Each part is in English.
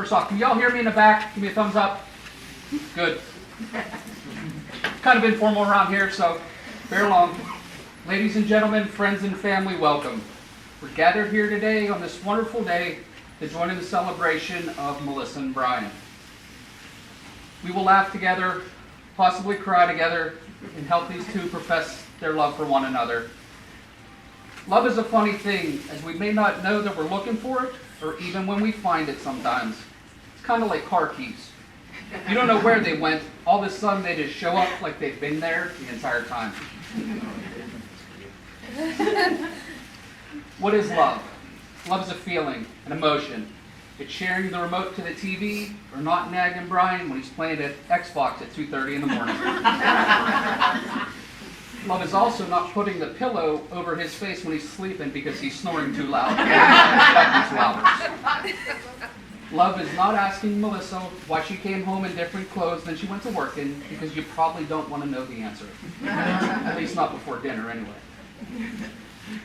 First off, can y'all hear me in the back? Give me a thumbs up. Good. Kind of informal around here, so bear along. Ladies and gentlemen, friends and family, welcome. We're gathered here today on this wonderful day to join in the celebration of Melissa and Brian. We will laugh together, possibly cry together, and help these two profess their love for one another. Love is a funny thing, as we may not know that we're looking for it, or even when we find it sometimes. It's kind of like car keys. You don't know where they went, all of a sudden they just show up like they've been there the entire time. What is love? Love is a feeling, an emotion. It's sharing the remote to the TV, or not nagging Brian when he's playing at Xbox at 2:30 in the morning. Love is also not putting the pillow over his face when he's sleeping because he's snoring too loud. Love is not asking Melissa why she came home in different clothes than she went to work in, because you probably don't want to know the answer. At least not before dinner anyway.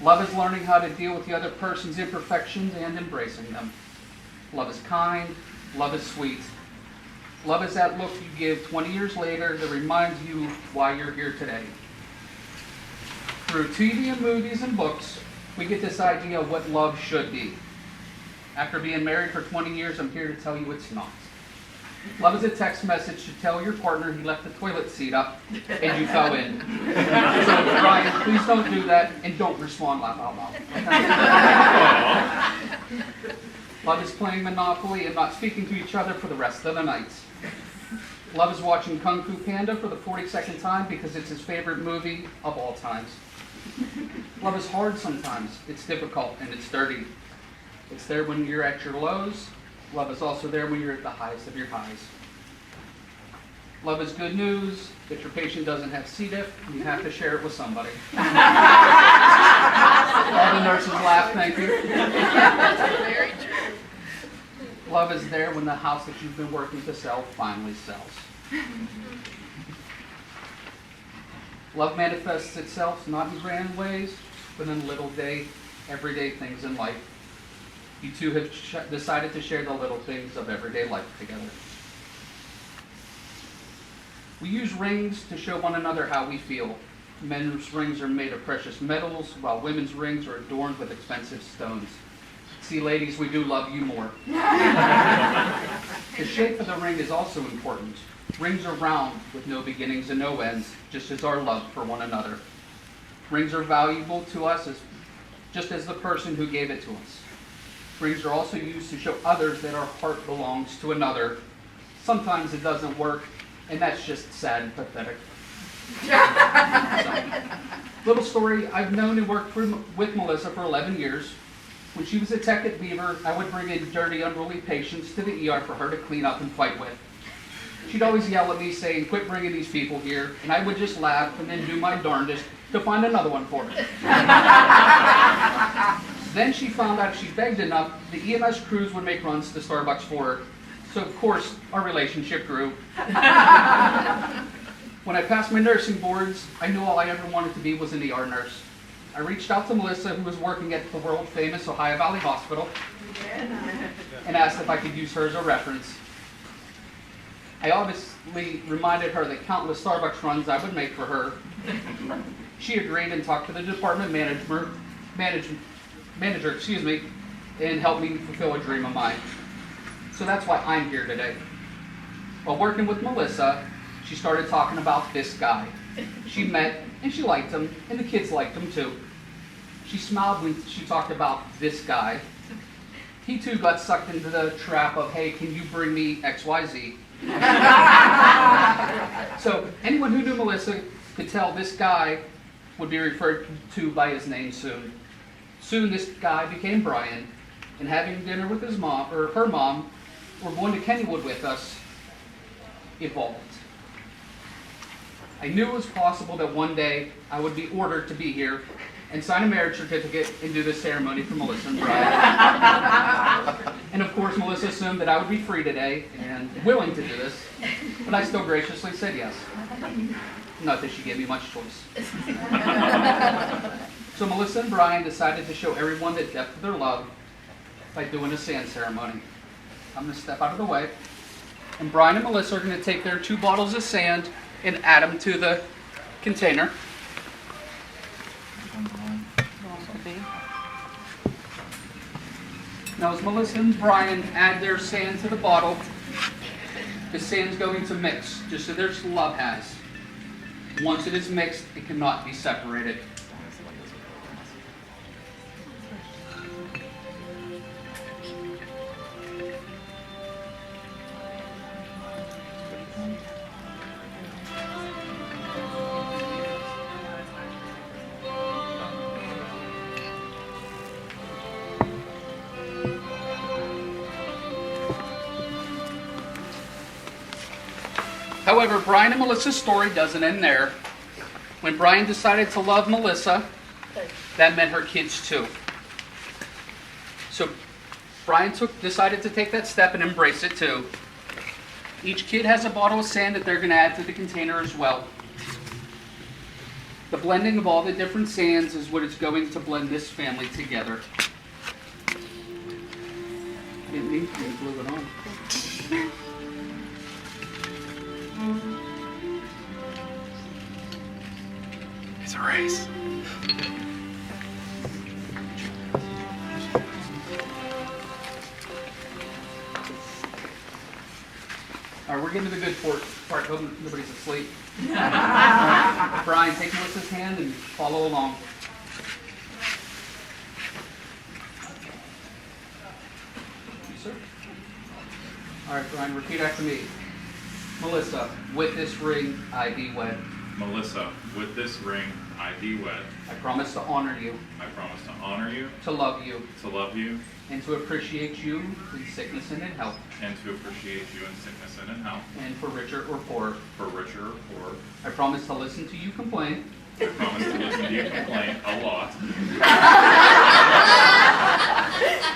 Love is learning how to deal with the other person's imperfections and embracing them. Love is kind. Love is sweet. Love is that look you give 20 years later that reminds you why you're here today. Through TV and movies and books, we get this idea of what love should be. After being married for 20 years, I'm here to tell you it's not. Love is a text message to tell your partner he left the toilet seat up and you fell in. So, Brian, please don't do that, and don't respond out loud. Love is playing Monopoly and not speaking to each other for the rest of the night. Love is watching Kung Fu Panda for the 42nd time because it's his favorite movie of all times. Love is hard sometimes. It's difficult and it's dirty. It's there when you're at your lows. Love is also there when you're at the highest of your highs. Love is good news. If your patient doesn't have C. diff, you have to share it with somebody. All the nurses laugh, thank you. Very true. Love is there when the house that you've been working to sell finally sells. Love manifests itself not in grand ways, but in little everyday things in life. You two have decided to share the little things of everyday life together. We use rings to show one another how we feel. Men's rings are made of precious metals, while women's rings are adorned with expensive stones. See, ladies, we do love you more. The shape of the ring is also important. Rings are round with no beginnings and no ends, just as our love for one another. Rings are valuable to us just as the person who gave it to us. Rings are also used to show others that our heart belongs to another. Sometimes it doesn't work, and that's just sad and pathetic. Little story, I've known and worked with Melissa for 11 years. When she was a tech at Beaver, I would bring in dirty, unruly patients to the ER for her to clean up and fight with. She'd always yell at me saying, "Quit bringing these people here," and I would just laugh and then do my darndest to find another one for her. Then she found out if she begged enough, the EMS crews would make runs to Starbucks for her. So of course, our relationship grew. When I passed my nursing boards, I knew all I ever wanted to be was an ER nurse. I reached out to Melissa, who was working at the world-famous Ohio Valley Hospital, and asked if I could use her as a reference. I obviously reminded her the countless Starbucks runs I would make for her. She agreed and talked to the department manager, and helped me fulfill a dream of mine. So that's why I'm here today. While working with Melissa, she started talking about this guy. She met and she liked him, and the kids liked him too. She smiled when she talked about this guy. He too got sucked into the trap of, "Hey, can you bring me XYZ?" So anyone who knew Melissa could tell this guy would be referred to by his name soon. Soon this guy became Brian, and having dinner with his mom, or her mom, or going to Kennywood with us, evolved. I knew it was possible that one day I would be ordered to be here and sign a marriage certificate and do this ceremony for Melissa and Brian. And of course, Melissa assumed that I would be free today and willing to do this, but I still graciously said yes. Not that she gave me much choice. So Melissa and Brian decided to show everyone the depth of their love by doing a sand ceremony. I'm going to step out of the way. And Brian and Melissa are going to take their 2 bottles of sand and add them to the container. Now as Melissa and Brian add their sand to the bottle, the sand's going to mix, just so there's love has. Once it is mixed, it cannot be separated. However, Brian and Melissa's story doesn't end there. When Brian decided to love Melissa, that meant her kids too. So Brian decided to take that step and embrace it too. Each kid has a bottle of sand that they're going to add to the container as well. The blending of all the different sands is what is going to blend this family together. Didn't mean to glue it on. It's a race. All right, we're getting to the good part. Hope nobody's asleep. Brian, take Melissa's hand and follow along. You, sir? All right, Brian, repeat after me. Melissa, with this ring, I thee wed. Melissa, with this ring, I thee wed. I promise to honor you, I promise to honor you, to love you, to love you, and to appreciate you in sickness and in health, and to appreciate you in sickness and in health, and for richer or poorer. for richer or poorer. I promise to listen to you complain, I promise to listen to you complain a lot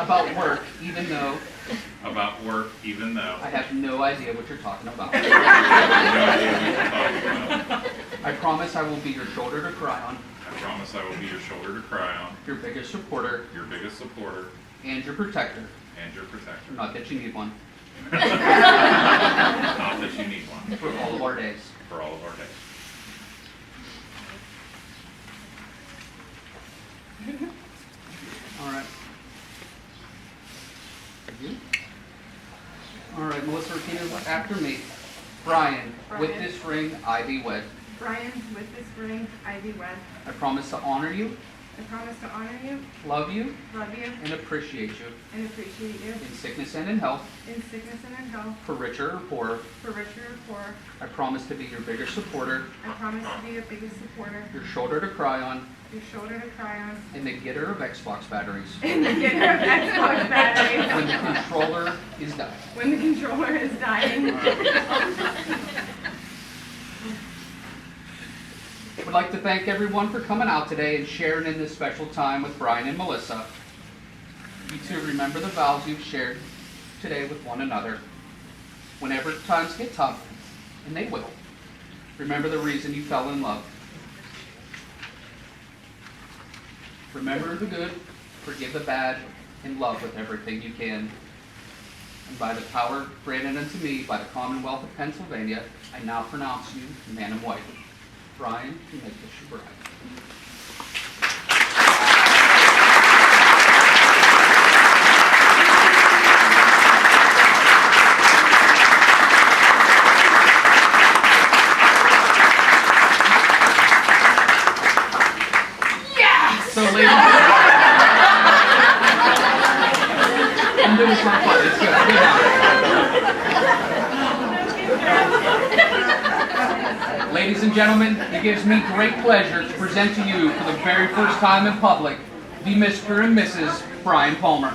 about work, even though about work, even though I have no idea what you're talking about. I have no idea what you're talking about. I promise I will be your shoulder to cry on, I promise I will be your shoulder to cry on, your biggest supporter, your biggest supporter, and your protector. and your protector. Not that you need one. Not that you need one. For all of our days. For all of our days. All right. You? All right, Melissa, repeat it after me. Brian, with Brian. this ring, I thee wed. Brian, with this ring, I thee wed. I promise to honor you, I promise to honor you, love you, love you, and appreciate you and appreciate you in sickness and in health, in sickness and in health, for richer or poorer. for richer or poorer. I promise to be your biggest supporter, I promise to be your biggest supporter, your shoulder to cry on, your shoulder to cry on, and the getter of Xbox batteries and the getter of Xbox batteries when the controller is dying. when the controller is dying. Would like to thank everyone for coming out today and sharing in this special time with Brian and Melissa. You two remember the vows you've shared today with one another. Whenever times get tough, and they will, remember the reason you fell in love. Remember the good, forgive the bad, and love with everything you can. And by the power granted unto me by the Commonwealth of Pennsylvania, I now pronounce you man and wife. Brian, you make this your bride. So, ladies, I'm doing my part. It's good. Be honest. Ladies and gentlemen, it gives me great pleasure to present to you for the very first time in public the Mr. and Mrs. Brian Palmer.